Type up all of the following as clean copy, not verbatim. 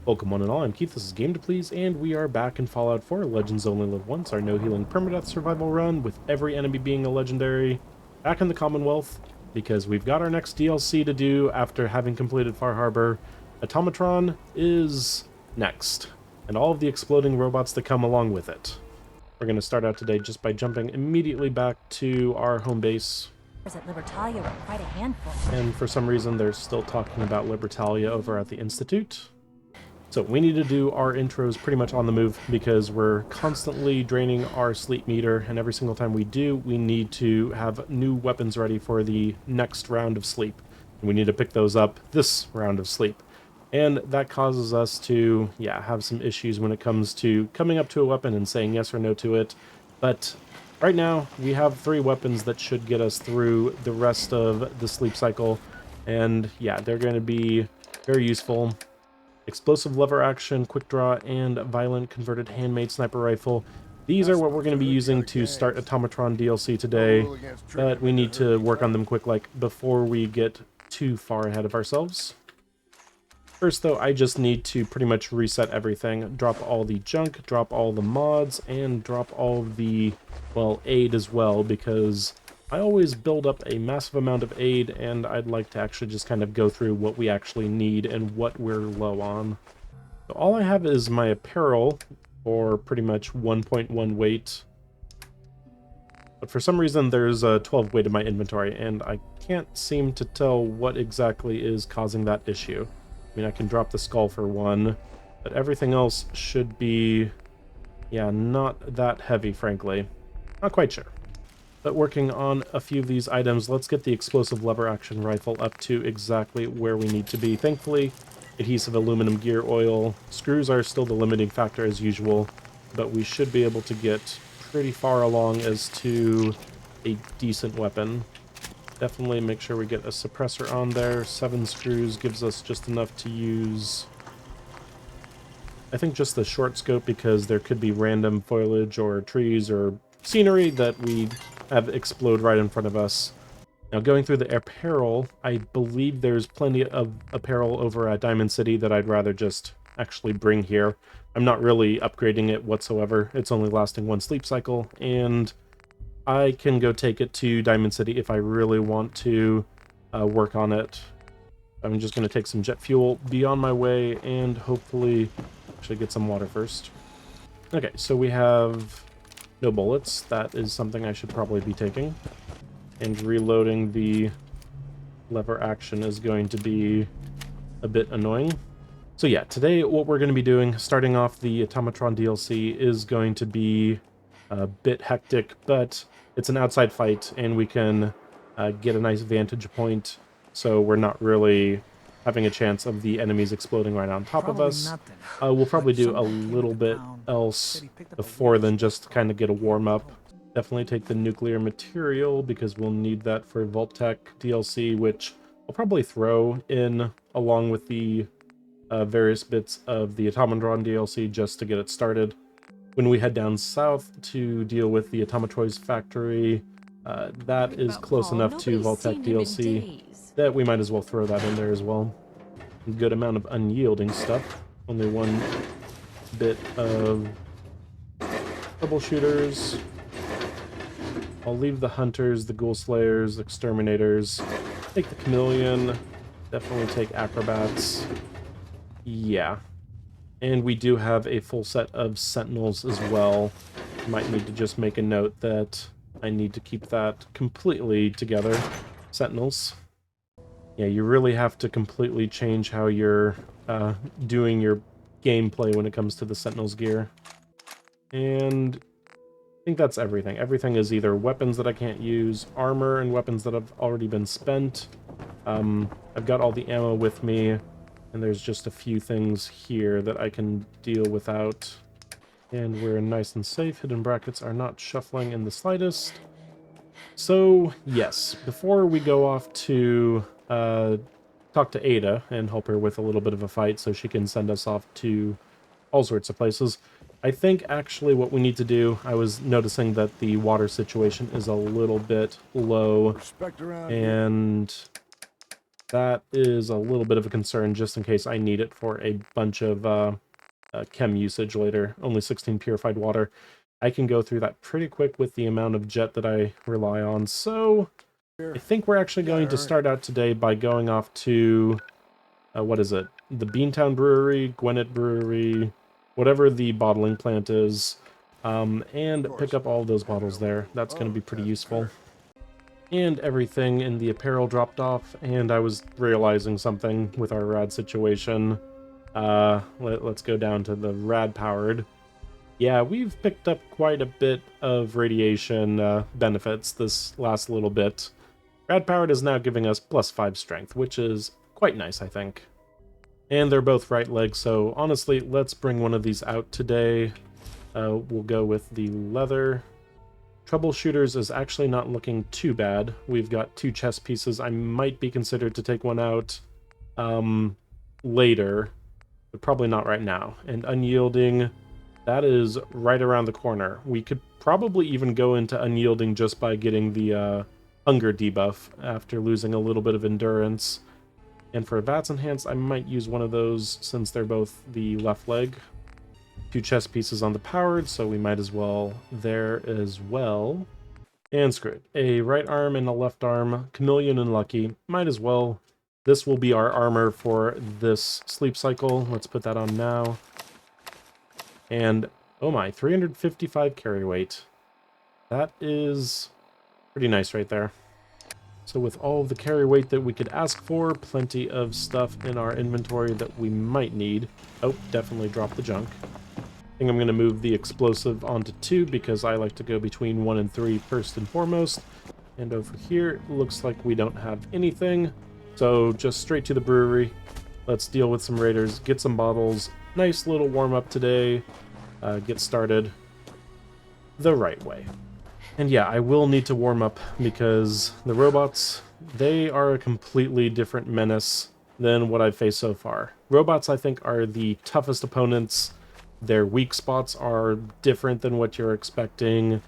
Welcome one and all, I'm Keith, this is Game to Please, and we are back in Fallout 4, Legends Only Live Once, our no-healing permadeath survival run, with every enemy being a legendary, back in the Commonwealth, because we've got our next DLC to do after having completed Far Harbor. Automatron is next, and all of the exploding robots that come along with it. We're going to start out today just by jumping immediately back to our home base. At Libertalia were quite a handful. And for some reason, they're still talking about Libertalia over at the Institute. So we need to do our intros pretty much on the move because we're constantly draining our sleep meter, and every single time we do, we need to have new weapons ready for the next round of sleep. And we need to pick those up this round of sleep. And that causes us to, have some issues when it comes to coming up to a weapon and saying yes or no to it. But right now, we have 3 weapons that should get us through the rest of the sleep cycle. And yeah, they're going to be very useful. Explosive lever action, quick draw, and violent converted handmade sniper rifle. These are what we're going to be using to start Automatron DLC today, but we need to work on them quick, like, before we get too far ahead of ourselves. First, though, I just need to pretty much reset everything. Drop all the junk, drop all the mods, and drop all the, well, aid as well, because I always build up a massive amount of aid, and I'd like to actually just kind of go through what we actually need and what we're low on. So all I have is my apparel for pretty much 1.1 weight. But for some reason there's a 12 weight in my inventory, and I can't seem to tell what exactly is causing that issue. I mean, I can drop the skull for 1, but everything else should be, not that heavy, frankly. Not quite sure. But working on a few of these items, let's get the explosive lever action rifle up to exactly where we need to be. Thankfully, adhesive aluminum gear oil. Screws are still the limiting factor as usual, but we should be able to get pretty far along as to a decent weapon. Definitely make sure we get a suppressor on there. 7 screws gives us just enough to use, I think, just the short scope, because there could be random foliage or trees or scenery that we have explode right in front of us. Now, going through the apparel, I believe there's plenty of apparel over at Diamond City that I'd rather just actually bring here. I'm not really upgrading it whatsoever. It's only lasting 1 sleep cycle, and I can go take it to Diamond City if I really want to work on it. I'm just going to take some jet fuel, be on my way, and hopefully actually get some water first. Okay, so we have no bullets. That is something I should probably be taking. And reloading the lever action is going to be a bit annoying. So yeah, today what we're going to be doing, starting off the Automatron DLC, is going to be a bit hectic, but it's an outside fight, and we can get a nice vantage point, so we're not really having a chance of the enemies exploding right on top of us. We'll probably do a little bit else before then, just to kind of get a warm-up. Definitely take the nuclear material, because we'll need that for Vault-Tec DLC, which I'll probably throw in along with the various bits of the Automatron DLC just to get it started. When we head down south to deal with the Automatroids factory, that is close enough to Vault-Tec DLC that we might as well throw that in there as well. A good amount of unyielding stuff. Only 1 bit of troubleshooters. I'll leave the hunters, the ghoul slayers, exterminators. Take the chameleon. Definitely take acrobats. Yeah. And we do have a full set of sentinels as well. Might need to just make a note that I need to keep that completely together. Sentinels. Yeah, you really have to completely change how you're doing your gameplay when it comes to the sentinels gear. And I think that's everything. Everything is either weapons that I can't use, armor, and weapons that have already been spent. I've got all the ammo with me, and there's just a few things here that I can deal without. And we're nice and safe. Hidden brackets are not shuffling in the slightest. So, yes, before we go off to talk to Ada and help her with a little bit of a fight so she can send us off to all sorts of places, I think actually what we need to do, I was noticing that the water situation is a little bit low, and That is a little bit of a concern just in case I need it for a bunch of chem usage later. Only 16 purified water. I can go through that pretty quick with the amount of jet that I rely on. So I think we're actually going to start out today by going off to, what is it? The Beantown Brewery, Gwinnett Brewery, whatever the bottling plant is, and pick up all of those bottles there. That's going to be pretty useful. And everything in the apparel dropped off, and I was realizing something with our rad situation. Let's go down to the rad powered. Yeah, we've picked up quite a bit of radiation benefits this last little bit. Rad powered is now giving us +5 strength, which is quite nice, I think. And they're both right legs, so honestly, let's bring one of these out today. We'll go with the leather. Troubleshooters is actually not looking too bad. We've got 2 chest pieces. I might be considered to take one out later, but probably not right now. And unyielding, that is right around the corner. We could probably even go into unyielding just by getting the hunger debuff after losing a little bit of endurance. And for VATS Enhanced, I might use one of those since they're both the left leg. 2 chest pieces on the powered, so we might as well there as well. And screw it. A right arm and a left arm, Chameleon and Lucky, might as well. This will be our armor for this sleep cycle. Let's put that on now. And, oh my, 355 carry weight. That is pretty nice right there. So with all of the carry weight that we could ask for, plenty of stuff in our inventory that we might need. Oh, definitely drop the junk. I think I'm going to move the explosive onto 2 because I like to go between 1 and 3 first and foremost. And over here, it looks like we don't have anything. So just straight to the brewery. Let's deal with some raiders, get some bottles. Nice little warm-up today. Get started the right way. And yeah, I will need to warm up because the robots, they are a completely different menace than what I've faced so far. Robots, I think, are the toughest opponents. Their weak spots are different than what you're expecting.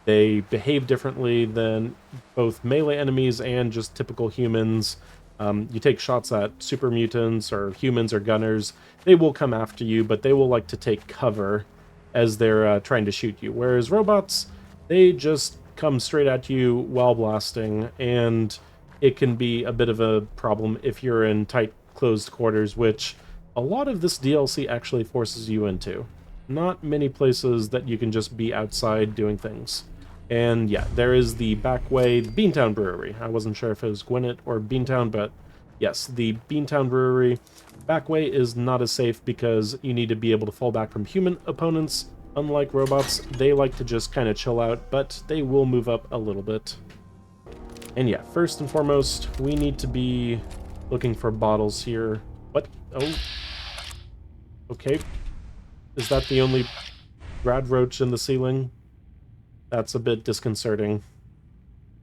They behave differently than both melee enemies and just typical humans. You take shots at super mutants or humans or gunners, they will come after you, but they will like to take cover as they're trying to shoot you. Whereas robots, they just come straight at you while blasting, and it can be a bit of a problem if you're in tight, closed quarters, which a lot of this DLC actually forces you into. Not many places that you can just be outside doing things. And yeah, there is the back way, the Beantown Brewery. I wasn't sure if it was Gwinnett or Beantown, but yes, the Beantown Brewery. Back way is not as safe because you need to be able to fall back from human opponents. Unlike robots, they like to just kind of chill out, but they will move up a little bit. And yeah, first and foremost, we need to be looking for bottles here. What? Oh. Okay. Is that the only rad roach in the ceiling? That's a bit disconcerting.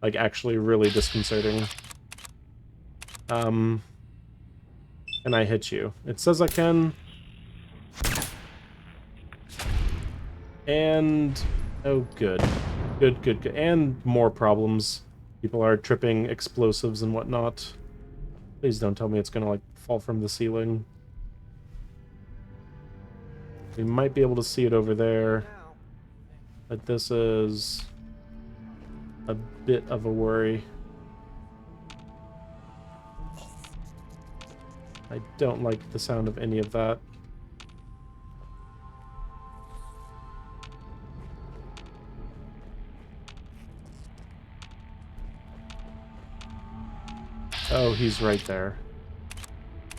Like, actually really disconcerting. Can I hit you? It says I can. And... oh, good. Good, good, good. And more problems. People are tripping explosives and whatnot. Please don't tell me it's gonna, like, fall from the ceiling. We might be able to see it over there. But this is a bit of a worry. I don't like the sound of any of that. Oh, he's right there.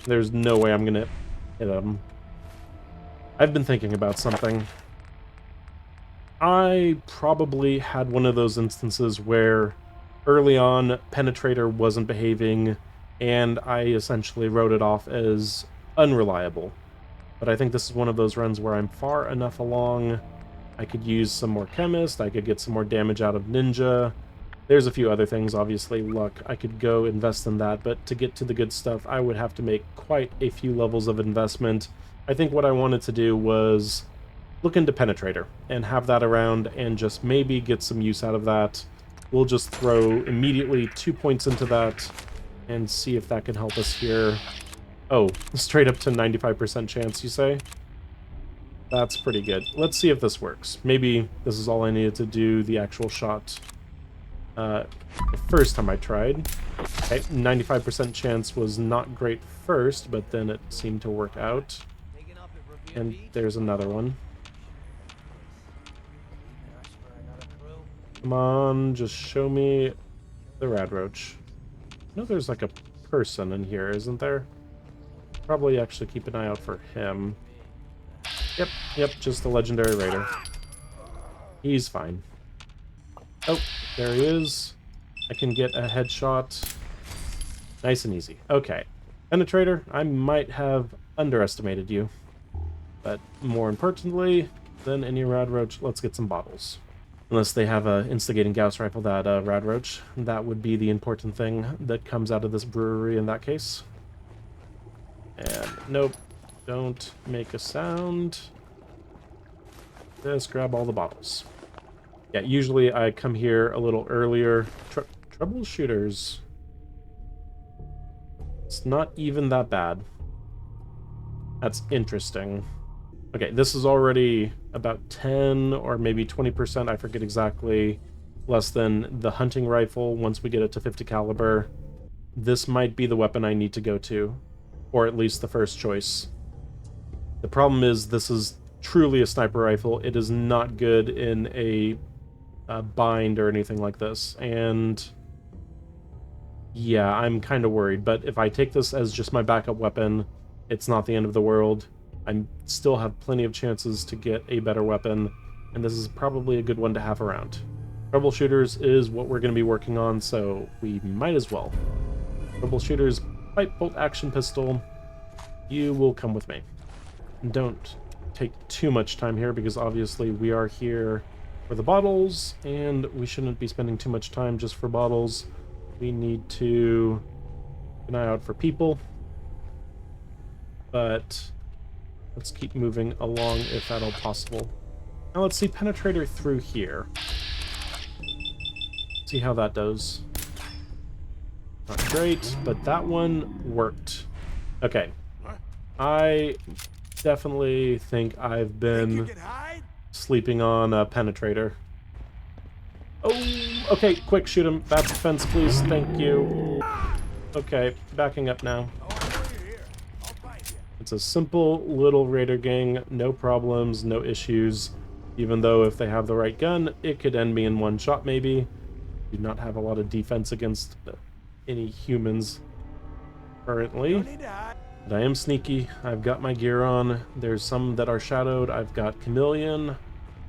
There's no way I'm gonna hit him. I've been thinking about something. I probably had one of those instances where early on Penetrator wasn't behaving and I essentially wrote it off as unreliable. But I think this is one of those runs where I'm far enough along. I could use some more Chemist, I could get some more damage out of Ninja. There's a few other things, obviously, luck. I could go invest in that, but to get to the good stuff, I would have to make quite a few levels of investment. I think what I wanted to do was look into Penetrator and have that around and just maybe get some use out of that. We'll just throw immediately 2 points into that and see if that can help us here. Oh, straight up to 95% chance, you say? That's pretty good. Let's see if this works. Maybe this is all I needed to do the actual shot the first time I tried. Okay, 95% chance was not great first, but then it seemed to work out. And there's another one. Come on, just show me the rad roach. No, there's like a person in here, isn't there? Probably actually keep an eye out for him. Yep, just a legendary raider. He's fine. Oh, there he is. I can get a headshot. Nice and easy. Okay. Penetrator, I might have underestimated you. But more importantly than any rad roach, let's get some bottles. Unless they have a instigating Gauss rifle, that rad roach. That would be the important thing that comes out of this brewery in that case. And nope, don't make a sound. Just grab all the bottles. Yeah, usually I come here a little earlier. Troubleshooters. It's not even that bad. That's interesting. Okay, this is already about 10 or maybe 20%, I forget exactly, less than the hunting rifle once we get it to 50 caliber. This might be the weapon I need to go to, or at least the first choice. The problem is this is truly a sniper rifle. It is not good in a bind or anything like this, and yeah, I'm kind of worried, but if I take this as just my backup weapon, it's not the end of the world. I still have plenty of chances to get a better weapon, and this is probably a good one to have around. Troubleshooters is what we're going to be working on, so we might as well. Troubleshooters, pipe bolt action pistol, you will come with me. Don't take too much time here, because obviously we are here for the bottles, and we shouldn't be spending too much time just for bottles. We need to keep an eye out for people, but let's keep moving along if at all possible. Now let's see Penetrator through here. See how that does. Not great, but that one worked. Okay. I definitely think I've been sleeping on a Penetrator. Oh, okay, quick, shoot him. That's defense, please. Thank you. Okay, backing up now. It's a simple little raider gang, no problems, no issues. Even though if they have the right gun, it could end me in one shot maybe. Do not have a lot of defense against any humans currently. But I am sneaky. I've got my gear on. There's some that are shadowed. I've got Chameleon.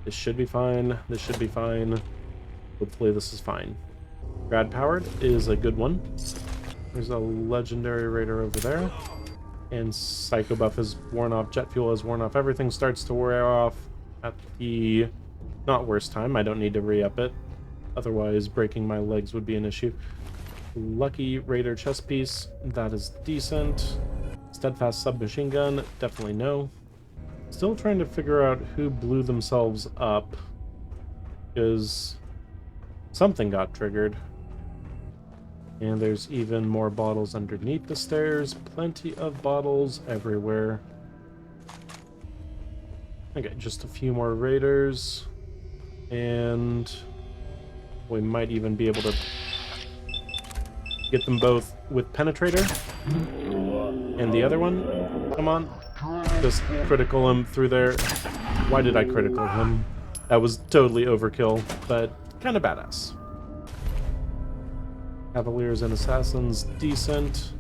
This should be fine. This should be fine. Hopefully this is fine. Grad powered is a good one. There's a legendary raider over there. And Psycho Buff is worn off, Jet Fuel is worn off, everything starts to wear off at the not worst time. I don't need to re-up it, otherwise breaking my legs would be an issue. Lucky Raider chest piece, that is decent. Steadfast submachine gun, definitely no. Still trying to figure out who blew themselves up, because something got triggered. And there's even more bottles underneath the stairs. Plenty of bottles everywhere. Okay, just a few more raiders. And we might even be able to get them both with Penetrator. And the other one, come on. Just critical him through there. Why did I critical him? That was totally overkill, but kind of badass. Cavaliers and Assassins, decent.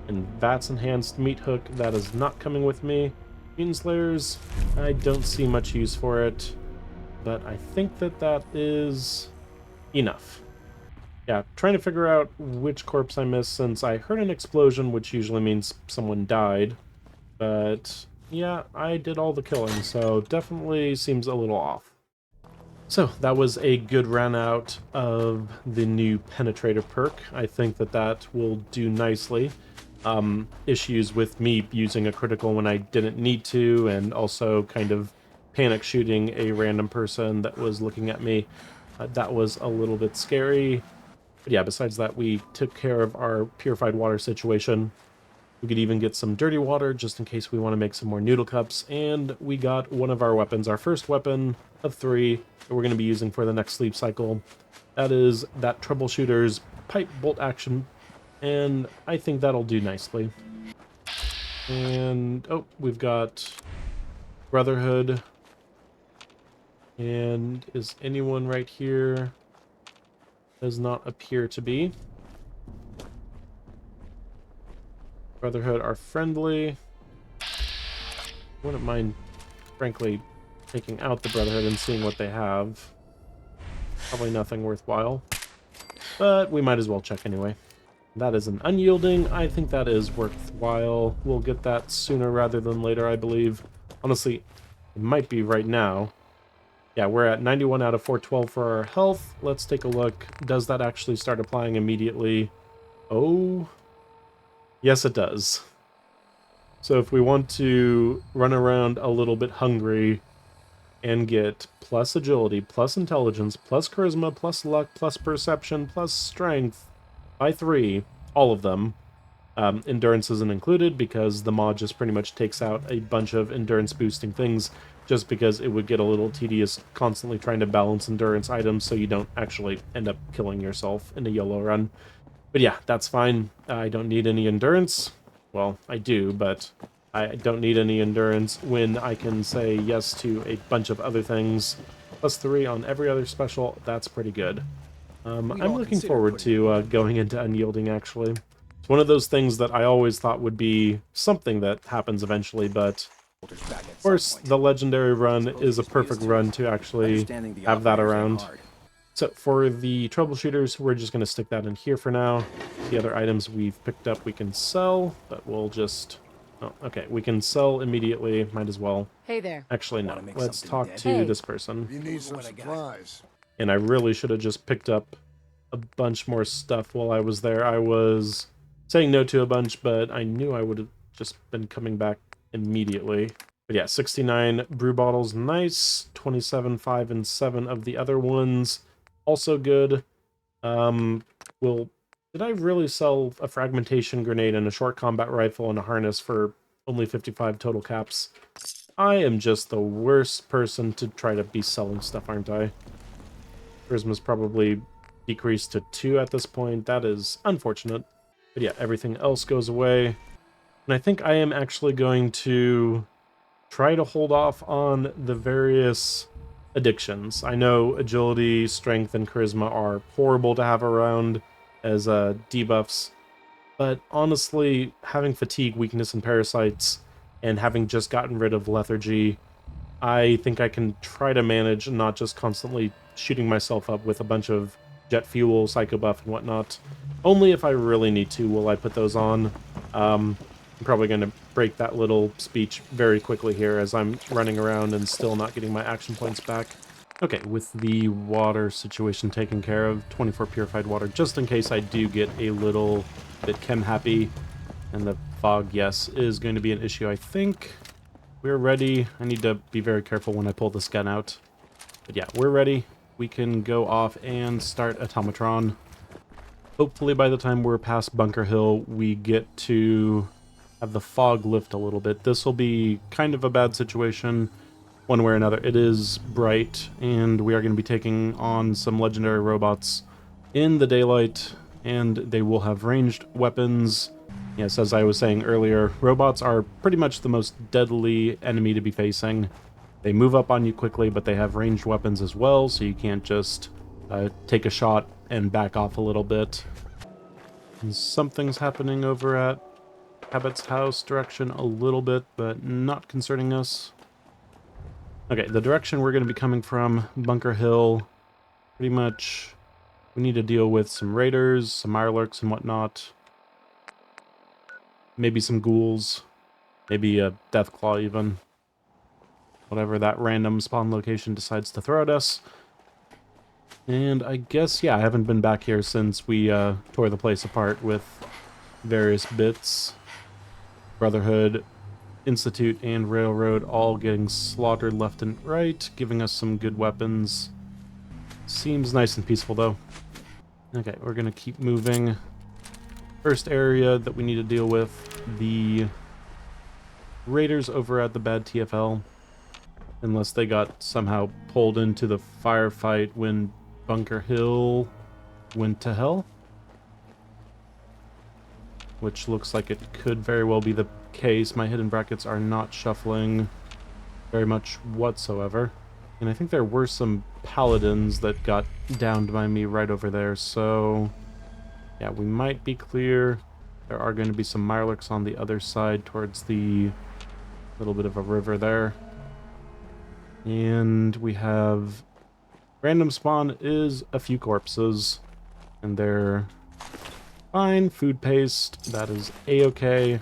And Vats Enhanced Meat Hook, that is not coming with me. Mutant Slayers, I don't see much use for it, but I think that that is enough. Yeah, trying to figure out which corpse I missed, since I heard an explosion, which usually means someone died. But yeah, I did all the killing, so definitely seems a little off. So that was a good run out of the new Penetrator perk. I think that that will do nicely. Issues with me using a critical when I didn't need to, and also kind of panic shooting a random person that was looking at me. That was a little bit scary. But yeah, besides that, we took care of our purified water situation. We could even get some dirty water just in case we want to make some more noodle cups. And we got one of our weapons, our first weapon of 3 that we're going to be using for the next sleep cycle. That is that troubleshooter's pipe bolt action. And I think that'll do nicely. And, oh, we've got Brotherhood. And is anyone right here? Does not appear to be. Brotherhood are friendly. Wouldn't mind, frankly, taking out the Brotherhood and seeing what they have. Probably nothing worthwhile. But we might as well check anyway. That is an unyielding. I think that is worthwhile. We'll get that sooner rather than later, I believe. Honestly, it might be right now. Yeah, we're at 91 out of 412 for our health. Let's take a look. Does that actually start applying immediately? Oh, yes it does. So if we want to run around a little bit hungry and get plus agility, plus intelligence, plus charisma, plus luck, plus perception, plus strength by 3, all of them. Endurance isn't included because the mod just pretty much takes out a bunch of endurance boosting things just because it would get a little tedious constantly trying to balance endurance items so you don't actually end up killing yourself in a YOLO run. But yeah, that's fine. I don't need any endurance. Well, I do, but I don't need any endurance when I can say yes to a bunch of other things. Plus 3 on every other special, that's pretty good. I'm looking forward to going into unyielding, actually. It's one of those things that I always thought would be something that happens eventually, but of course, the legendary run is a perfect run to actually have that around. So for the troubleshooters, we're just going to stick that in here for now. The other items we've picked up we can sell, but we'll just... Oh, okay, we can sell immediately, might as well. Hey there. Actually, no. Let's talk to this person. You need some supplies. And I really should have just picked up a bunch more stuff while I was there. I was saying no to a bunch, but I knew I would have just been coming back immediately. But yeah, 69 brew bottles, nice. 27, 5, and 7 of the other ones, also good. Did I really sell a fragmentation grenade and a short combat rifle and a harness for only 55 total caps? I am just the worst person to try to be selling stuff, aren't I? Charisma's probably decreased to 2 at this point. That is unfortunate. But yeah, everything else goes away. And I think I am actually going to try to hold off on the various addictions. I know agility, strength, and charisma are horrible to have around as debuffs, but honestly, having fatigue, weakness, and parasites, and having just gotten rid of lethargy, I think I can try to manage and not just constantly shooting myself up with a bunch of jet fuel, psycho buff, and whatnot. Only if I really need to will I put those on. I'm probably going to break that little speech very quickly here as I'm running around and still not getting my action points back. Okay, with the water situation taken care of, 24 purified water, just in case I do get a little bit chem happy. And the fog, yes, is going to be an issue, I think. We're ready. I need to be very careful when I pull this gun out. But yeah, we're ready. We can go off and start Automatron. Hopefully by the time we're past Bunker Hill, we get to have the fog lift a little bit. This will be kind of a bad situation one way or another. It is bright, and we are going to be taking on some legendary robots in the daylight, and they will have ranged weapons. Yes, as I was saying earlier, robots are pretty much the most deadly enemy to be facing. They move up on you quickly, but they have ranged weapons as well, so you can't just take a shot and back off a little bit. And something's happening over at Habit's house direction a little bit, but not concerning us. Okay, the direction we're going to be coming from, Bunker Hill, pretty much we need to deal with some raiders, some mirelurks and whatnot. Maybe some ghouls, maybe a deathclaw even. Whatever that random spawn location decides to throw at us. And I guess, yeah, I haven't been back here since we tore the place apart with various bits. Brotherhood, Institute, and Railroad all getting slaughtered left and right, giving us some good weapons. Seems nice and peaceful, though. Okay, we're gonna keep moving. First area that we need to deal with, the raiders over at the bad TFL. Unless they got somehow pulled into the firefight when Bunker Hill went to hell. Which looks like it could very well be the case. My hidden brackets are not shuffling very much whatsoever. And I think there were some paladins that got downed by me right over there, so yeah, we might be clear. There are going to be some Mirelurks on the other side towards the little bit of a river there. And we have random spawn is a few corpses, and they're fine. Food paste, that is a-okay.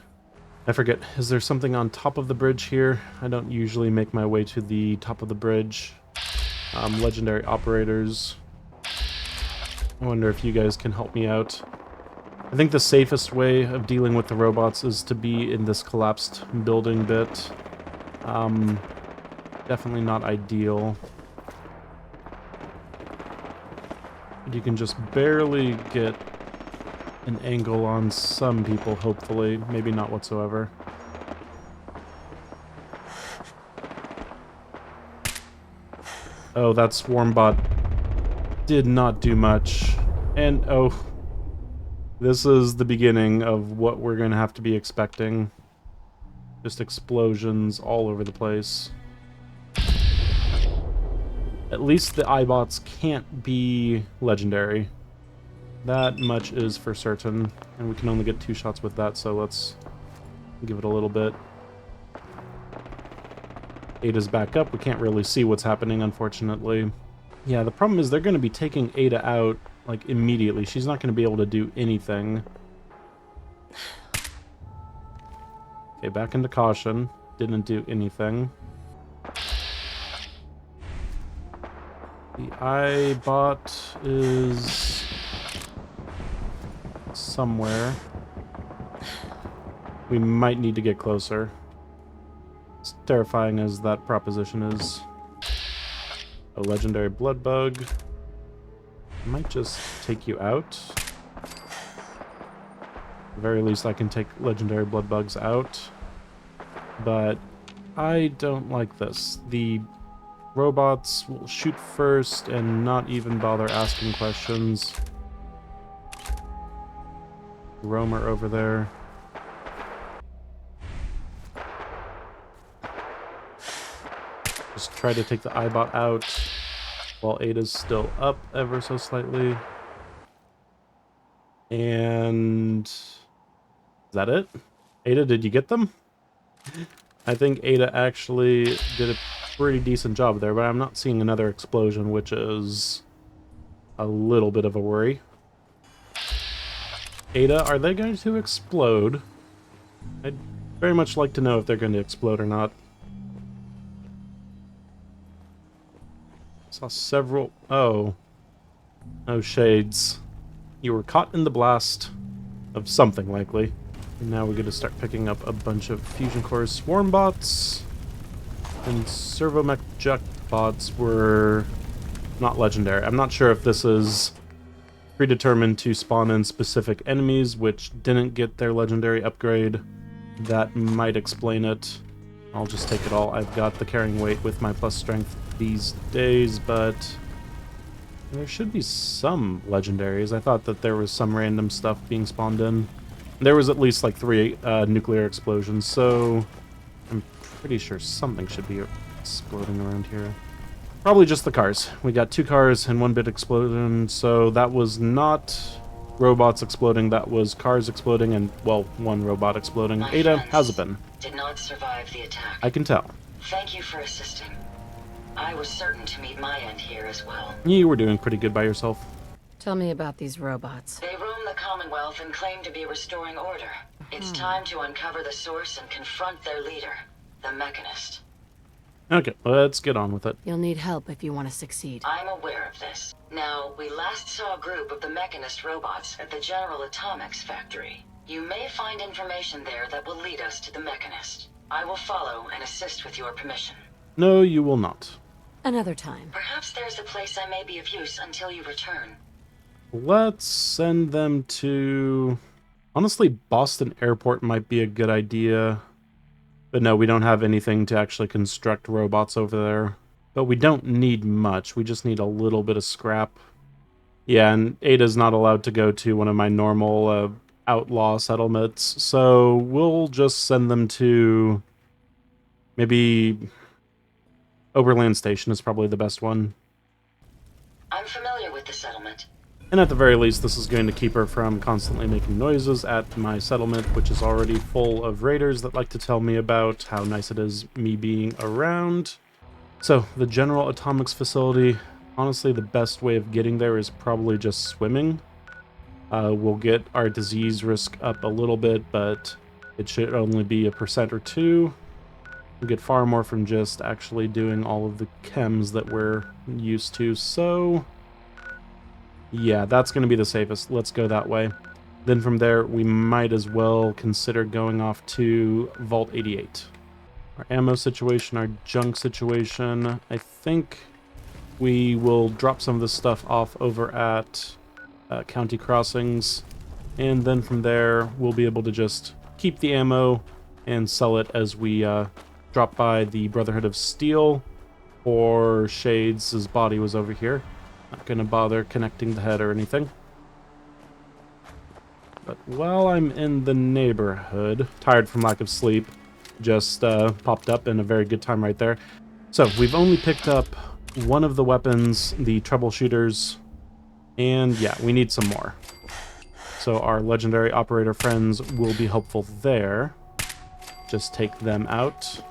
I forget, is there something on top of the bridge here? I don't usually make my way to the top of the bridge. Legendary operators. I wonder if you guys can help me out. I think the safest way of dealing with the robots is to be in this collapsed building bit. Definitely not ideal. But you can just barely get an angle on some people, hopefully. Maybe not whatsoever. Oh, that Swarmbot did not do much. And, oh, this is the beginning of what we're going to have to be expecting. Just explosions all over the place. At least the iBots can't be legendary. That much is for certain. And we can only get 2 shots with that, so let's give it a little bit. Ada's back up. We can't really see what's happening, unfortunately. Yeah, the problem is they're going to be taking Ada out, like, immediately. She's not going to be able to do anything. Okay, back into caution. Didn't do anything. The iBot is somewhere. We might need to get closer. As terrifying as that proposition is. A legendary blood bug. Might just take you out. At the very least, I can take legendary blood bugs out. But I don't like this. The robots will shoot first and not even bother asking questions. Roamer over there. Just try to take the iBot out while Ada's still up ever so slightly. And is that it? Ada, did you get them? I think Ada actually did a pretty decent job there, but I'm not seeing another explosion, which is a little bit of a worry. Ada, are they going to explode? I'd very much like to know if they're going to explode or not. Saw several... Oh. Oh, shades. You were caught in the blast of something, likely. And now we're going to start picking up a bunch of fusion cores. Swarm bots and servomech jet bots were not legendary. I'm not sure if this is predetermined to spawn in specific enemies which didn't get their legendary upgrade. That might explain it. I'll just take it all. I've got the carrying weight with my plus strength these days, but there should be some legendaries. I thought that there was some random stuff being spawned in. There was at least like 3 nuclear explosions, so I'm pretty sure something should be exploding around here. Probably just the cars. We got 2 cars and 1 bit explosion, so that was not robots exploding, that was cars exploding and, well, 1 robot exploding. My Ada, friends how's it been? did not survive the attack. I can tell. Thank you for assisting. I was certain to meet my end here as well. You were doing pretty good by yourself. Tell me about these robots. They roam the Commonwealth and claim to be restoring order. It's time to uncover the source and confront their leader, the Mechanist. Okay, let's get on with it. You'll need help if you want to succeed. I'm aware of this. Now, we last saw a group of the Mechanist robots at the General Atomics factory. You may find information there that will lead us to the Mechanist. I will follow and assist with your permission. No, you will not. Another time. Perhaps there's a place I may be of use until you return. Let's send them to... Honestly, Boston Airport might be a good idea. But no, we don't have anything to actually construct robots over there. But we don't need much. We just need a little bit of scrap. Yeah, and Ada's not allowed to go to one of my normal outlaw settlements. So we'll just send them to... Maybe... Overland Station is probably the best one. I'm familiar with the settlement. And at the very least, this is going to keep her from constantly making noises at my settlement, which is already full of raiders that like to tell me about how nice it is me being around. So, the General Atomics facility, honestly, the best way of getting there is probably just swimming. We'll get our disease risk up a little bit, but it should only be 1% or 2%. We'll get far more from just actually doing all of the chems that we're used to, so... Yeah, that's going to be the safest. Let's go that way. Then from there, we might as well consider going off to Vault 88. Our ammo situation, our junk situation. I think we will drop some of this stuff off over at County Crossings. And then from there, we'll be able to just keep the ammo and sell it as we drop by the Brotherhood of Steel. Or Shades' body was over here. Not gonna bother connecting the head or anything. But while I'm in the neighborhood, tired from lack of sleep, just popped up in a very good time right there. So we've only picked up one of the weapons, the troubleshooters, and yeah, we need some more. So our legendary operator friends will be helpful there. Just take them out.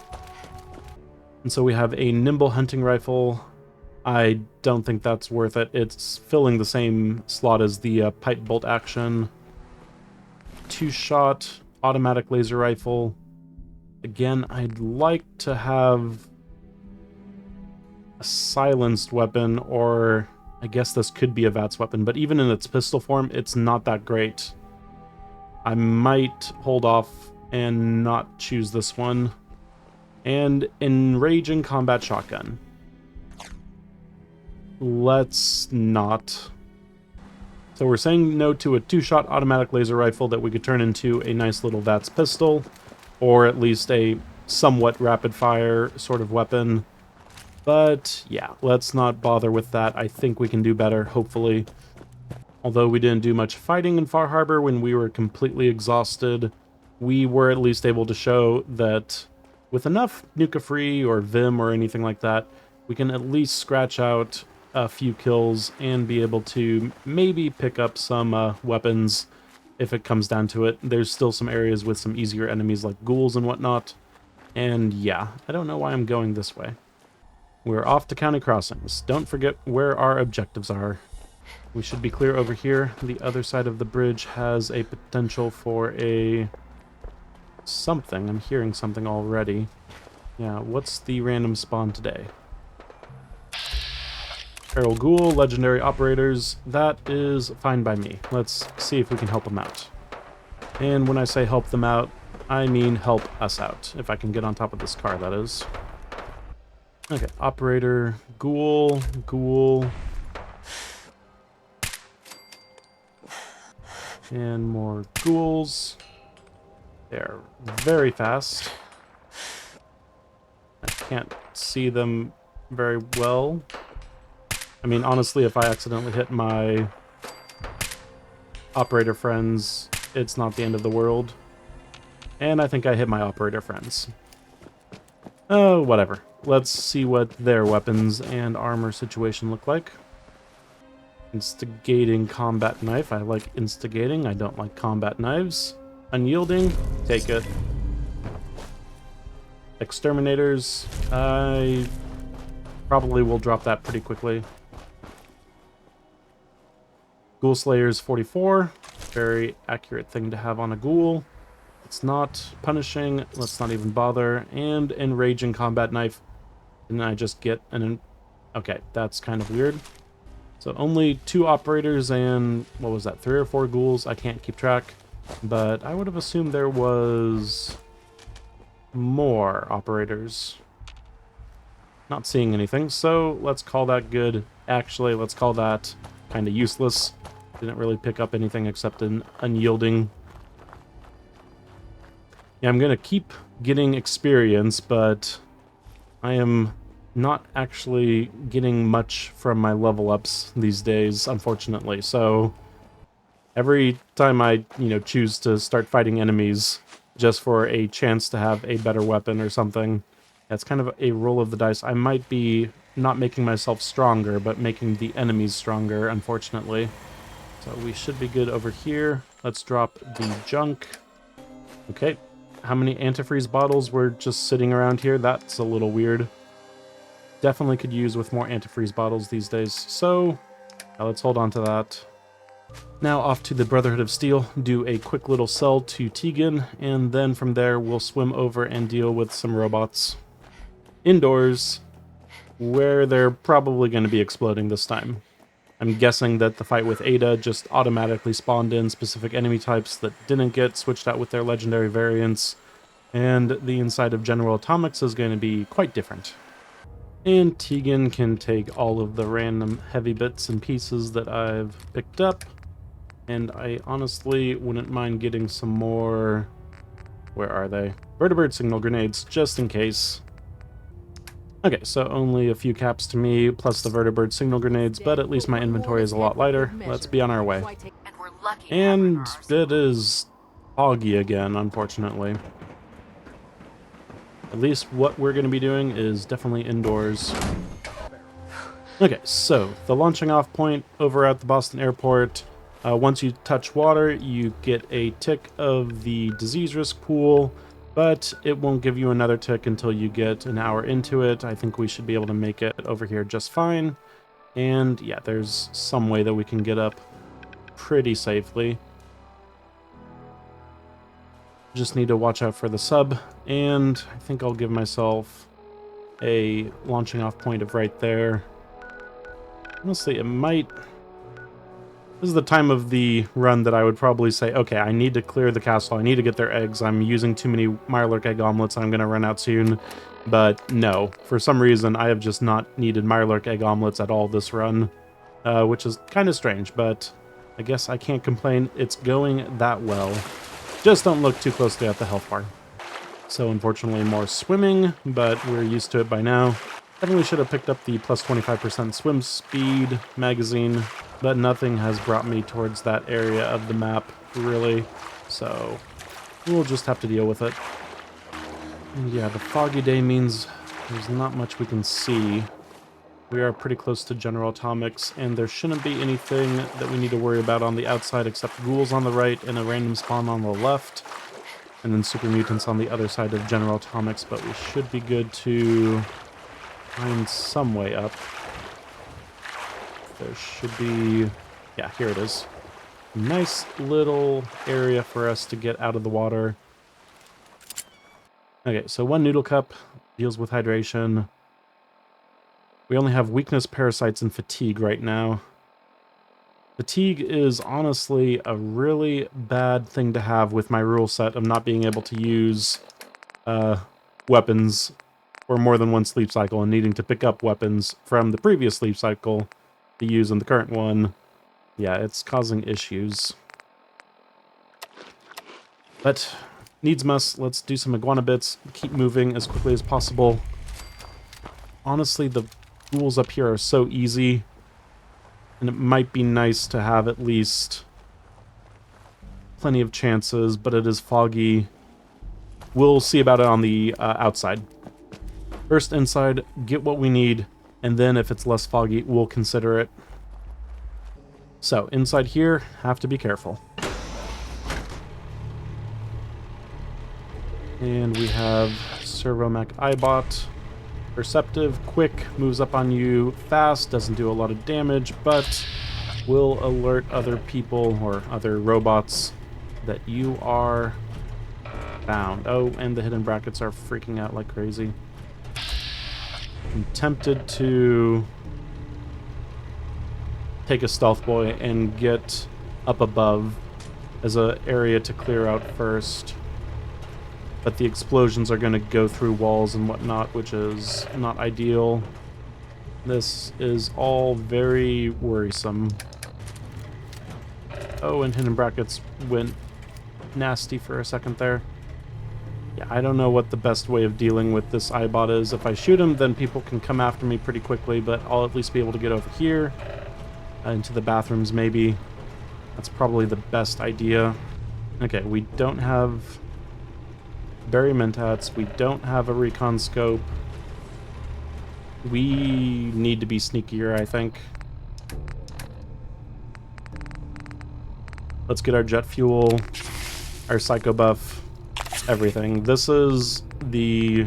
And so we have a nimble hunting rifle. I don't think that's worth it. It's filling the same slot as the pipe bolt action. 2-shot automatic laser rifle. Again, I'd like to have a silenced weapon, or I guess this could be a VATS weapon, but even in its pistol form, it's not that great. I might hold off and not choose this one. And Enraging Combat Shotgun. Let's not. So we're saying no to a 2-shot automatic laser rifle that we could turn into a nice little VATS pistol, or at least a somewhat rapid-fire sort of weapon. But yeah, let's not bother with that. I think we can do better, hopefully. Although we didn't do much fighting in Far Harbor when we were completely exhausted, we were at least able to show that with enough Nuka-Free or Vim or anything like that, we can at least scratch out a few kills and be able to maybe pick up some weapons if it comes down to it. There's still some areas with some easier enemies like ghouls and whatnot. And yeah, I don't know why I'm going this way. We're off to County Crossings. Don't forget where our objectives are. We should be clear over here. The other side of the bridge has a potential for a... something. I'm hearing something already. Yeah, what's the random spawn today? Feral Ghoul, Legendary Operators, that is fine by me. Let's see if we can help them out. And when I say help them out, I mean help us out. If I can get on top of this car, that is. Okay, Operator, Ghoul, Ghoul. And more ghouls. They're very fast. I can't see them very well. I mean, honestly, if I accidentally hit my operator friends, it's not the end of the world. And I think I hit my operator friends. Oh, whatever. Let's see what their weapons and armor situation look like. Instigating combat knife. I like instigating. I don't like combat knives. Unyielding. Take it. Exterminators. I probably will drop that pretty quickly. Ghoul Slayers 44. Very accurate thing to have on a ghoul. It's not punishing. Let's not even bother. And Enraging Combat Knife. Didn't I just get an... Okay, that's kind of weird. So only 2 operators and... what was that? 3 or 4 ghouls? I can't keep track. But I would have assumed there was... more operators. Not seeing anything, so let's call that good. Actually, let's call that kind of useless. Didn't really pick up anything except an unyielding. Yeah, I'm gonna keep getting experience, but I am not actually getting much from my level ups these days, unfortunately. So every time I, choose to start fighting enemies just for a chance to have a better weapon or something, that's kind of a roll of the dice. I might be not making myself stronger, but making the enemies stronger, unfortunately. So we should be good over here. Let's drop the junk. Okay. How many antifreeze bottles were just sitting around here? That's a little weird. Definitely could use with more antifreeze bottles these days. So, let's hold on to that. Now off to the Brotherhood of Steel, do a quick little sell to Tegan, and then from there we'll swim over and deal with some robots indoors, where they're probably going to be exploding this time. I'm guessing that the fight with Ada just automatically spawned in specific enemy types that didn't get switched out with their legendary variants, and the inside of General Atomics is going to be quite different. And Tegan can take all of the random heavy bits and pieces that I've picked up, and I honestly wouldn't mind getting some more... Where are they? Vertibird signal grenades, just in case. Okay, so only a few caps to me, plus the Vertibird signal grenades, but at least my inventory is a lot lighter. Let's be on our way. And it is foggy again, unfortunately. At least what we're going to be doing is definitely indoors. Okay, so the launching off point over at the Boston airport. Once you touch water, you get a tick of the disease risk pool, but it won't give you another tick until you get an hour into it. I think we should be able to make it over here just fine. And yeah, there's some way that we can get up pretty safely. Just need to watch out for the sub, and I think I'll give myself a launching off point of right there. Honestly, it might... This is the time of the run that I would probably say, okay, I need to clear the castle, I need to get their eggs, I'm using too many Mirelurk egg omelets, I'm going to run out soon. But no, for some reason, I have just not needed Mirelurk egg omelets at all this run, which is kind of strange, but I guess I can't complain. It's going that well. Just don't look too closely at the health bar. So unfortunately more swimming, but we're used to it by now. Definitely should have picked up the plus 25% swim speed magazine, but nothing has brought me towards that area of the map, really. So we'll just have to deal with it. And yeah, the foggy day means there's not much we can see. We are pretty close to General Atomics, and there shouldn't be anything that we need to worry about on the outside except ghouls on the right and a random spawn on the left, and then super mutants on the other side of General Atomics, but we should be good to find some way up. There should be... yeah, here it is. Nice little area for us to get out of the water. Okay, so one noodle cup deals with hydration. We only have weakness, parasites, and fatigue right now. Fatigue is honestly a really bad thing to have with my rule set of not being able to use weapons for more than one sleep cycle and needing to pick up weapons from the previous sleep cycle to use in the current one. Yeah, it's causing issues. But needs must. Let's do some iguana bits. Keep moving as quickly as possible. Honestly, the ghouls up here are so easy, and it might be nice to have at least plenty of chances, but it is foggy. We'll see about it on the outside. First inside, get what we need, and then if it's less foggy, we'll consider it. So, inside here, have to be careful. And we have Servomech Eyebot. Perceptive, quick, moves up on you fast, doesn't do a lot of damage, but will alert other people or other robots that you are found. Oh, and the hidden brackets are freaking out like crazy. I'm tempted to take a stealth boy and get up above as an area to clear out first. But the explosions are going to go through walls and whatnot, which is not ideal. This is all very worrisome. Oh, and hidden brackets went nasty for a second there. Yeah, I don't know what the best way of dealing with this Eyebot is. If I shoot him, then people can come after me pretty quickly, but I'll at least be able to get over here. Into the bathrooms, maybe. That's probably the best idea. Okay, we don't have berry mentats. We don't have a recon scope. We need to be sneakier, I think. Let's get our jet fuel, our psycho buff, everything. This is the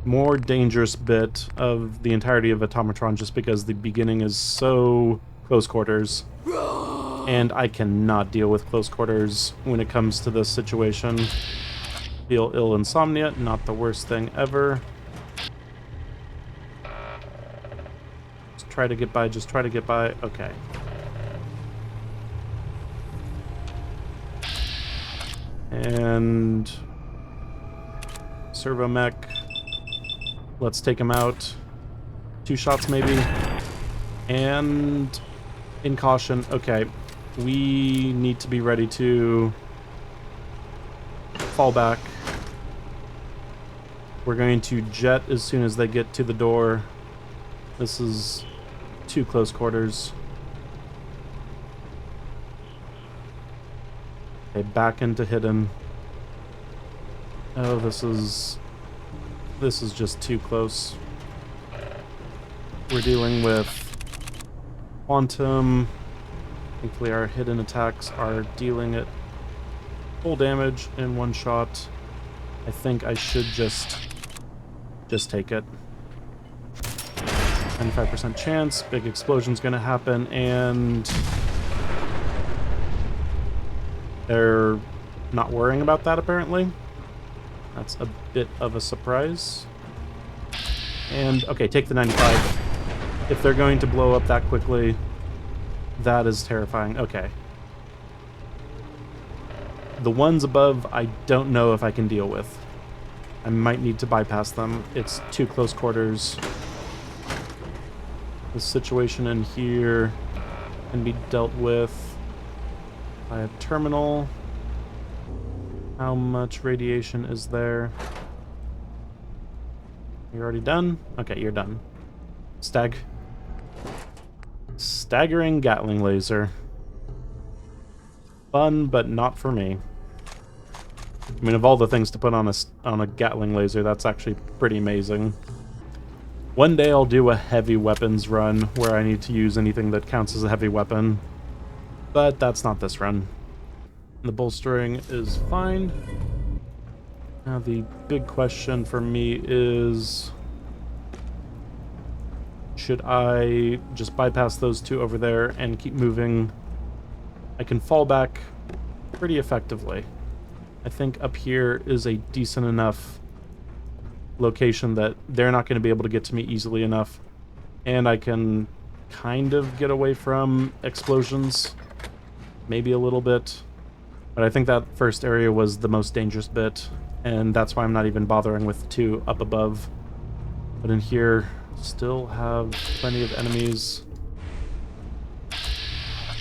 more dangerous bit of the entirety of Automatron just because the beginning is so close quarters. And I cannot deal with close quarters when it comes to this situation. Feel ill insomnia, not the worst thing ever. Just try to get by, just try to get by. Okay. And servo mech. Let's take him out. 2 shots maybe. And in caution. Okay. We need to be ready to fall back. We're going to jet as soon as they get to the door. This is too close quarters. Okay, back into hidden. Oh, this is just too close. We're dealing with quantum. Thankfully our hidden attacks are dealing it full damage in 1 shot. I think I should just take it. 95% chance, big explosion's gonna happen, and they're not worrying about that apparently. That's a bit of a surprise. And, okay, take the 95. If they're going to blow up that quickly, that is terrifying. Okay. The ones above, I don't know if I can deal with. I might need to bypass them. It's too close quarters. The situation in here can be dealt with by a terminal. How much radiation is there? You're already done? Okay, you're done. Staggering Gatling laser. Fun, but not for me. I mean, of all the things to put on a Gatling laser, that's actually pretty amazing. One day I'll do a heavy weapons run where I need to use anything that counts as a heavy weapon, but that's not this run. The bolstering is fine. Now the big question for me is, should I just bypass those 2 over there and keep moving? I can fall back pretty effectively. I think up here is a decent enough location that they're not going to be able to get to me easily enough. And I can kind of get away from explosions. Maybe a little bit. But I think that first area was the most dangerous bit. And that's why I'm not even bothering with the 2 up above. But in here, still have plenty of enemies.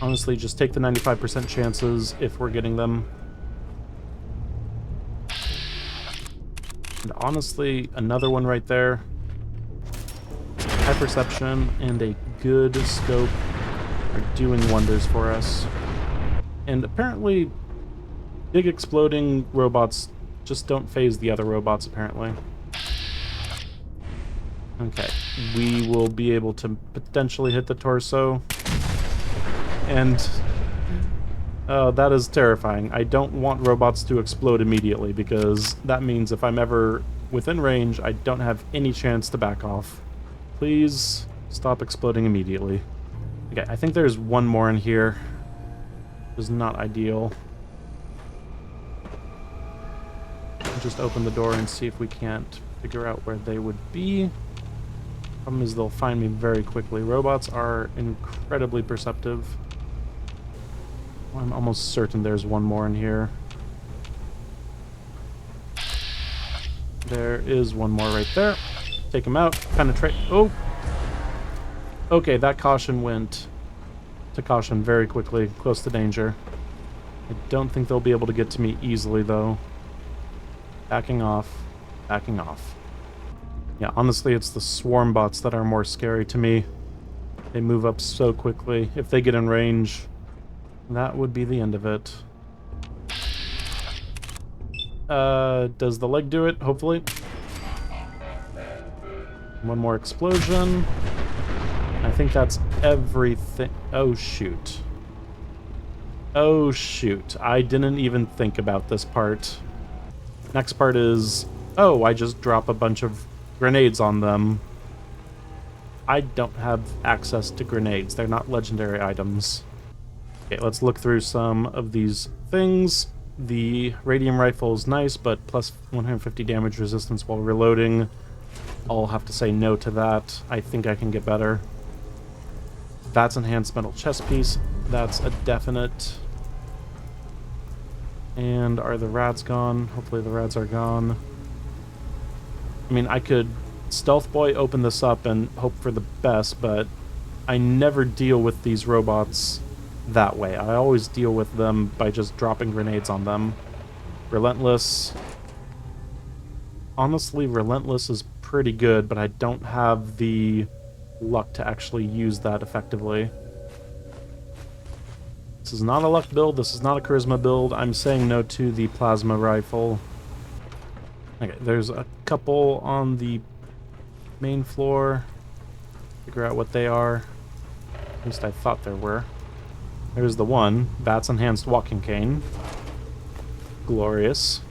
Honestly, just take the 95% chances if we're getting them. And honestly, another one right there. High perception and a good scope are doing wonders for us. And apparently, big exploding robots just don't phase the other robots, apparently. Okay, we will be able to potentially hit the torso. And that is terrifying. I don't want robots to explode immediately because that means if I'm ever within range, I don't have any chance to back off. Please stop exploding immediately. Okay, I think there's one more in here. It is not ideal. Just open the door and see if we can't figure out where they would be. Problem is they'll find me very quickly. Robots are incredibly perceptive. I'm almost certain there's one more in here. There is one more right there. Take him out. Penetrate. Oh! Okay, that caution went to caution very quickly, close to danger. I don't think they'll be able to get to me easily, though. Backing off. Backing off. Yeah, honestly, it's the swarm bots that are more scary to me. They move up so quickly. If they get in range, that would be the end of it. Does the leg do it? Hopefully. One more explosion. I think that's everything. Oh, shoot. Oh, shoot. I didn't even think about this part. Next part is, oh, I just drop a bunch of grenades on them. I don't have access to grenades. They're not legendary items. Okay, let's look through some of these things. The radium rifle is nice, but plus 150 damage resistance while reloading. I'll have to say no to that. I think I can get better. That's enhanced metal chest piece. That's a definite. And are the rads gone? Hopefully the rads are gone. I mean, I could Stealth Boy open this up and hope for the best, but I never deal with these robots that way. I always deal with them by just dropping grenades on them. Relentless. Honestly, Relentless is pretty good, but I don't have the luck to actually use that effectively. This is not a luck build, this is not a charisma build. I'm saying no to the plasma rifle. Okay, there's a couple on the main floor. Figure out what they are. At least I thought there were. There's the one. Bats enhanced walking cane. Glorious.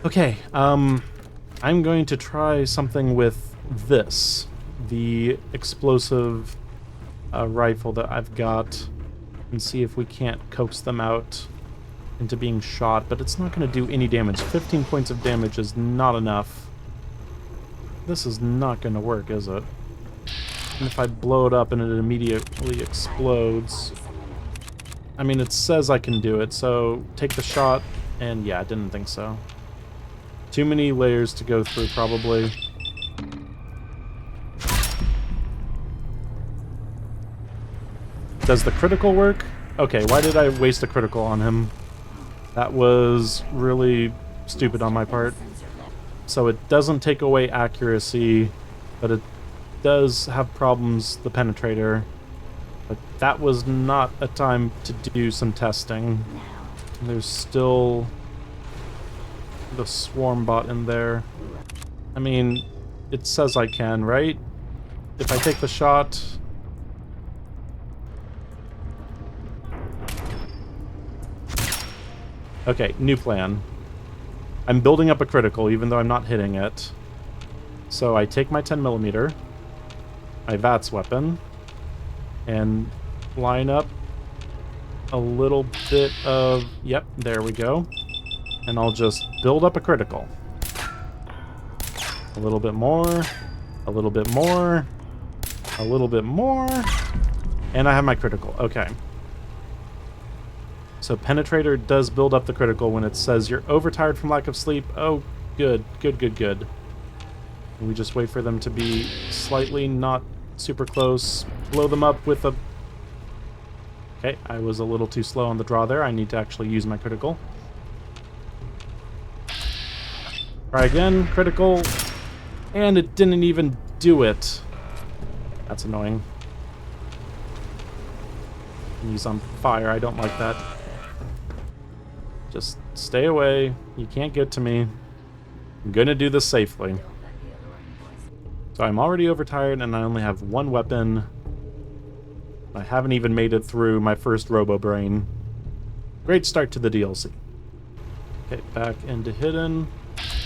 Okay, I'm going to try something with this. The explosive rifle that I've got. And see if we can't coax them out into being shot, but it's not going to do any damage. 15 points of damage is not enough. This is not going to work, is it? And if I blow it up and it immediately explodes... I mean, it says I can do it, so take the shot, and yeah, I didn't think so. Too many layers to go through, probably. Does the critical work? Okay, why did I waste a critical on him? That was really stupid on my part. So it doesn't take away accuracy, but it does have problems, the Penetrator. But that was not a time to do some testing. There's still the swarm bot in there. I mean, it says I can, right? If I take the shot... Okay, new plan. I'm building up a critical, even though I'm not hitting it. So I take my 10mm, my VATS weapon, and line up a little bit of... Yep, there we go. And I'll just build up a critical. A little bit more, a little bit more, a little bit more, and I have my critical. Okay. So Penetrator does build up the critical when it says you're overtired from lack of sleep. Oh, good, good, good, good. And we just wait for them to be slightly not super close. Blow them up with a... Okay, I was a little too slow on the draw there. I need to actually use my critical. Try again, critical. And it didn't even do it. That's annoying. He's on fire, I don't like that. Just stay away. You can't get to me. I'm gonna do this safely. So I'm already overtired and I only have one weapon. I haven't even made it through my first Robo-Brain. Great start to the DLC. Okay, back into hidden.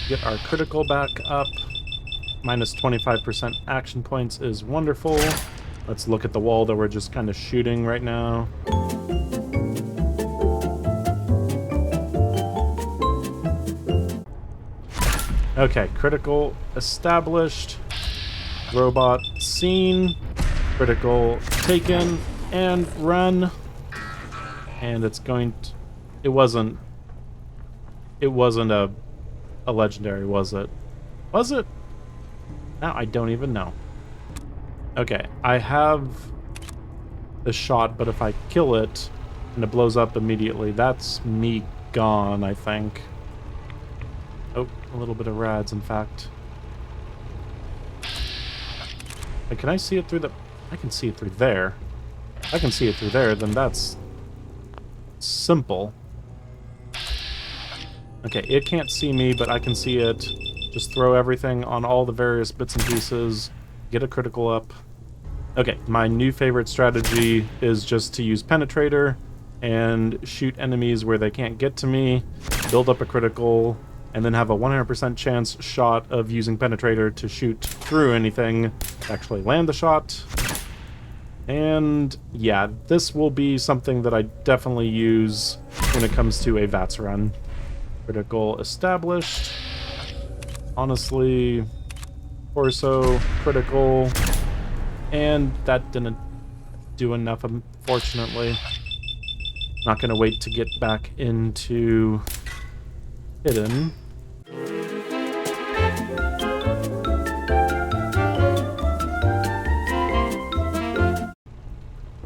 Get our critical back up. Minus 25% action points is wonderful. Let's look at the wall that we're just kind of shooting right now. Okay, critical established. Robot seen. Critical taken. And run. And it's going to... It wasn't a legendary, was it? Was it? Now I don't even know. Okay, I have the shot, but if I kill it and it blows up immediately, that's me gone, I think. Oh, a little bit of rads, in fact. Wait, can I see it through the... I can see it through there. If I can see it through there, then that's simple. Okay, it can't see me, but I can see it. Just throw everything on all the various bits and pieces. Get a critical up. Okay, my new favorite strategy is just to use Penetrator and shoot enemies where they can't get to me, build up a critical, and then have a 100% chance shot of using Penetrator to shoot through anything, actually land the shot. And yeah, this will be something that I definitely use when it comes to a VATS run. Critical established. Honestly, torso, critical, and that didn't do enough, unfortunately. Not gonna wait to get back into hidden.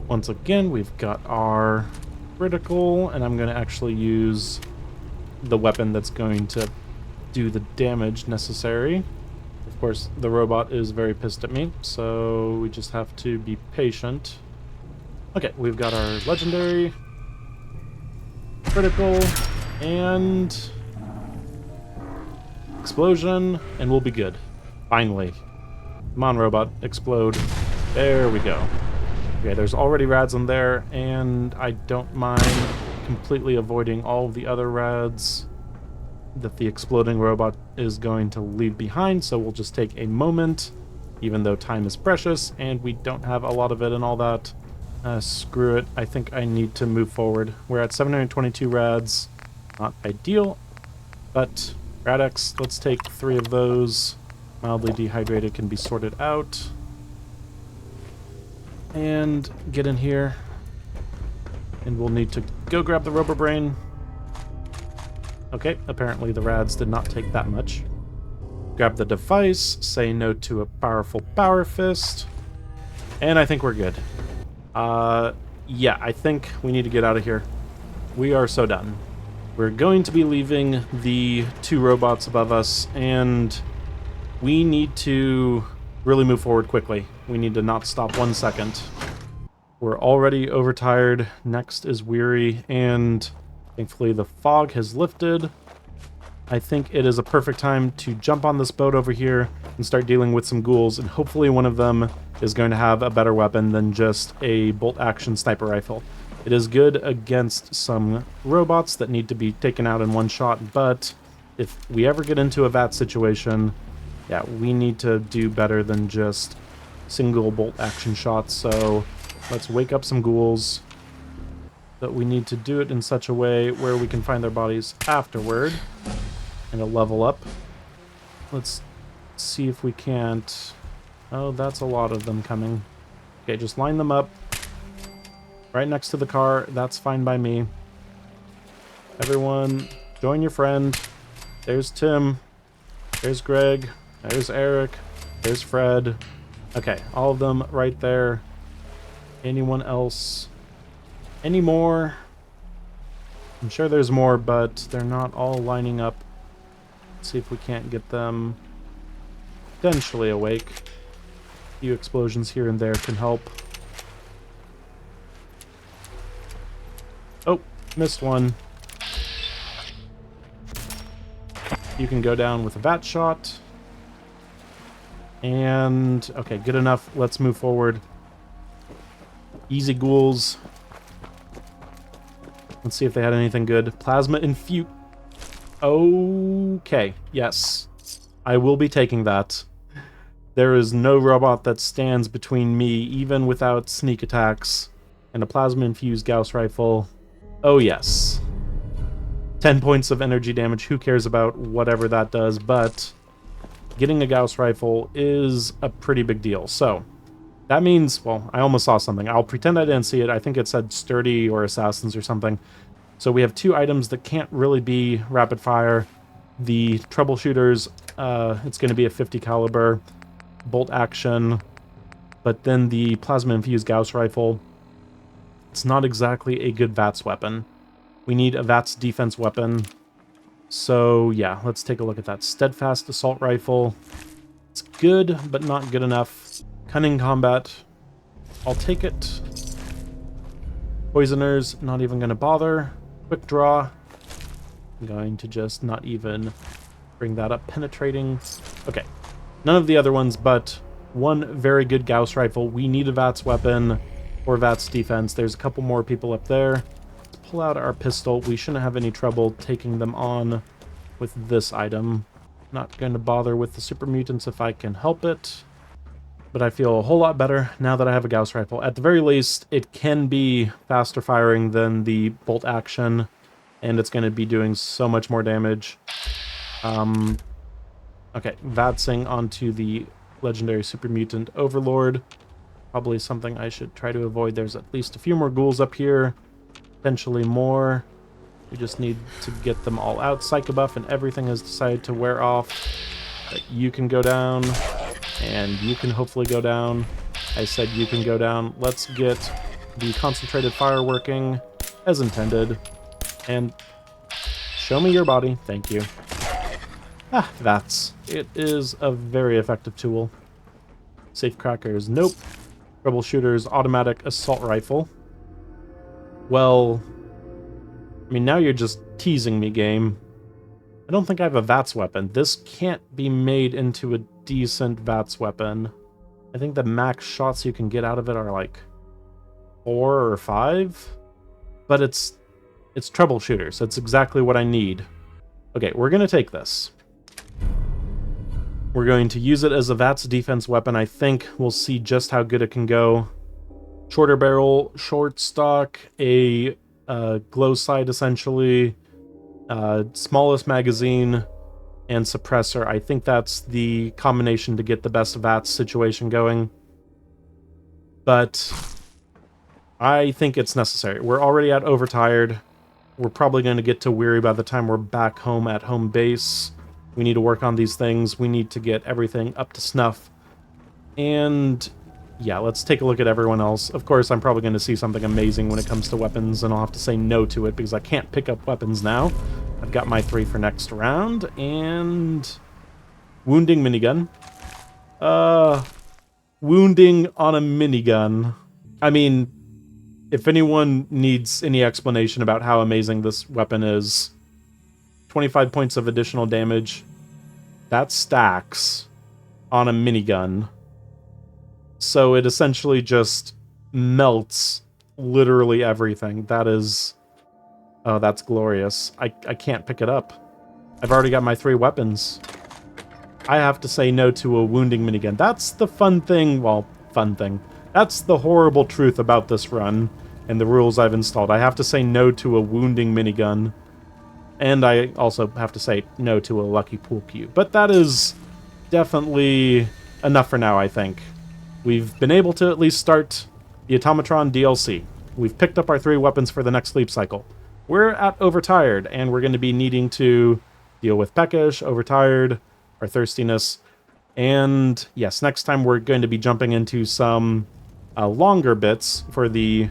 Once again, we've got our critical, and I'm gonna actually use the weapon that's going to do the damage necessary. Of course, the robot is very pissed at me, so we just have to be patient. Okay, we've got our legendary, critical, and explosion, and we'll be good. Finally. Come on, robot, explode. There we go. Okay, there's already rads in there, and I don't mind completely avoiding all of the other rads that the exploding robot is going to leave behind, so we'll just take a moment, even though time is precious, and we don't have a lot of it and all that. Screw it, I think I need to move forward. We're at 722 rads. Not ideal, but Radex, let's take 3 of those. Mildly dehydrated can be sorted out. And get in here. And we'll need to go grab the rubber brain. Okay, apparently the rads did not take that much. Grab the device, say no to a powerful power fist, and I think we're good. Yeah, I think we need to get out of here. We are so done. We're going to be leaving the 2 robots above us, and we need to really move forward quickly. We need to not stop 1 second. We're already overtired. Next is weary, and thankfully the fog has lifted. I think it is a perfect time to jump on this boat over here and start dealing with some ghouls, and hopefully one of them is going to have a better weapon than just a bolt-action sniper rifle. It is good against some robots that need to be taken out in one shot, but if we ever get into a VAT situation, yeah, we need to do better than just single bolt-action shots, so let's wake up some ghouls. But we need to do it in such a way where we can find their bodies afterward and a level up. Let's see if we can't... Oh, that's a lot of them coming. Okay, just line them up right next to the car. That's fine by me. Everyone, join your friend. There's Tim. There's Greg. There's Eric. There's Fred. Okay, all of them right there. Anyone else? Any more? I'm sure there's more, but they're not all lining up. Let's see if we can't get them potentially awake. A few explosions here and there can help. Oh, missed one. You can go down with a VAT shot. And, okay, good enough. Let's move forward. Easy ghouls. Let's see if they had anything good. Plasma infuse. Okay, yes. I will be taking that. There is no robot that stands between me, even without sneak attacks, and a plasma-infused Gauss rifle. Oh yes. 10 points of energy damage, who cares about whatever that does, but getting a Gauss rifle is a pretty big deal. So, that means, well, I almost saw something. I'll pretend I didn't see it. I think it said sturdy or assassins or something. So we have 2 items that can't really be rapid fire. The troubleshooters, it's going to be a 50 caliber bolt action, but then the plasma infused Gauss rifle It's not exactly a good VATS weapon. We need a VATS defense weapon. So, yeah, let's take a look at that. Steadfast Assault Rifle. It's good, but not good enough. Cunning Combat. I'll take it. Poisoners, not even going to bother. Quick Draw. I'm going to just not even bring that up. Penetrating. Okay. None of the other ones, but one very good Gauss Rifle. We need a VATS weapon or VATS defense. There's a couple more people up there. Let's pull out our pistol. We shouldn't have any trouble taking them on with this item. Not going to bother with the super mutants if I can help it. But I feel a whole lot better now that I have a Gauss Rifle. At the very least, it can be faster firing than the bolt action, and it's going to be doing so much more damage. Okay, VATSing onto the legendary super mutant Overlord. Probably something I should try to avoid. There's at least a few more ghouls up here. Potentially more. We just need to get them all out. Psycho buff and everything has decided to wear off. But you can go down. And you can hopefully go down. I said you can go down. Let's get the concentrated fire working as intended. And show me your body. Thank you. It is a very effective tool. Safe crackers, nope. Troubleshooters, automatic assault rifle. Well, I mean, now you're just teasing me, game. I don't think I have a VATS weapon. This can't be made into a decent VATS weapon. I think the max shots you can get out of it are like 4 or 5. But it's troubleshooters. That's exactly what I need. Okay, we're going to take this. We're going to use it as a VATS defense weapon. I think we'll see just how good it can go. Shorter barrel, short stock, a glow sight essentially, smallest magazine, and suppressor. I think that's the combination to get the best VATS situation going. But I think it's necessary. We're already at overtired. We're probably going to get to weary by the time we're back home at home base. We need to work on these things. We need to get everything up to snuff. And yeah, let's take a look at everyone else. Of course, I'm probably going to see something amazing when it comes to weapons, and I'll have to say no to it because I can't pick up weapons now. I've got my 3 for next round, and wounding minigun. Wounding on a minigun. I mean, if anyone needs any explanation about how amazing this weapon is, 25 points of additional damage, that stacks on a minigun. So it essentially just melts literally everything. That is... oh, that's glorious. I can't pick it up. I've already got my 3 weapons. I have to say no to a wounding minigun. That's the fun thing. Well, fun thing. That's the horrible truth about this run and the rules I've installed. I have to say no to a wounding minigun. And I also have to say no to a lucky pool cue. But that is definitely enough for now, I think. We've been able to at least start the Automatron DLC. We've picked up our 3 weapons for the next sleep cycle. We're at overtired, and we're going to be needing to deal with peckish, overtired, our thirstiness. And yes, next time we're going to be jumping into some longer bits for the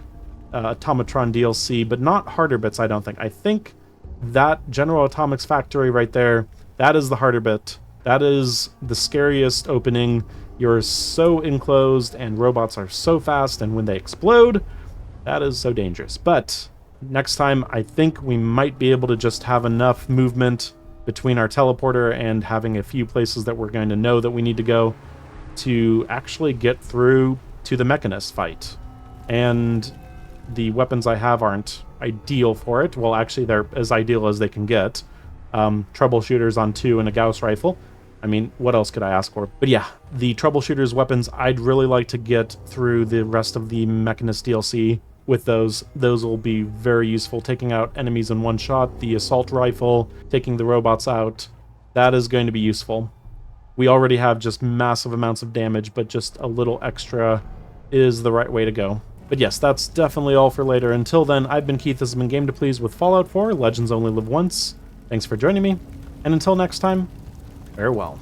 Automatron DLC, but not harder bits, I don't think. I think that General Atomics factory right there, that is the harder bit. That is the scariest opening. You're so enclosed and robots are so fast, and when they explode, that is so dangerous. But next time, I think we might be able to just have enough movement between our teleporter and having a few places that we're going to know that we need to go to actually get through to the Mechanist fight. And the weapons I have aren't ideal for it. Well, actually, they're as ideal as they can get. Troubleshooters on 2 and a Gauss rifle. I mean, what else could I ask for? But yeah, the troubleshooters weapons, I'd really like to get through the rest of the Mechanist DLC with those. Those will be very useful, taking out enemies in one shot. The assault rifle, taking the robots out, that is going to be useful. We already have just massive amounts of damage, but just a little extra is the right way to go. But yes, that's definitely all for later. Until then, I've been Keith. This has been Game to Please with Fallout 4. Legends only live once. Thanks for joining me, and until next time, farewell.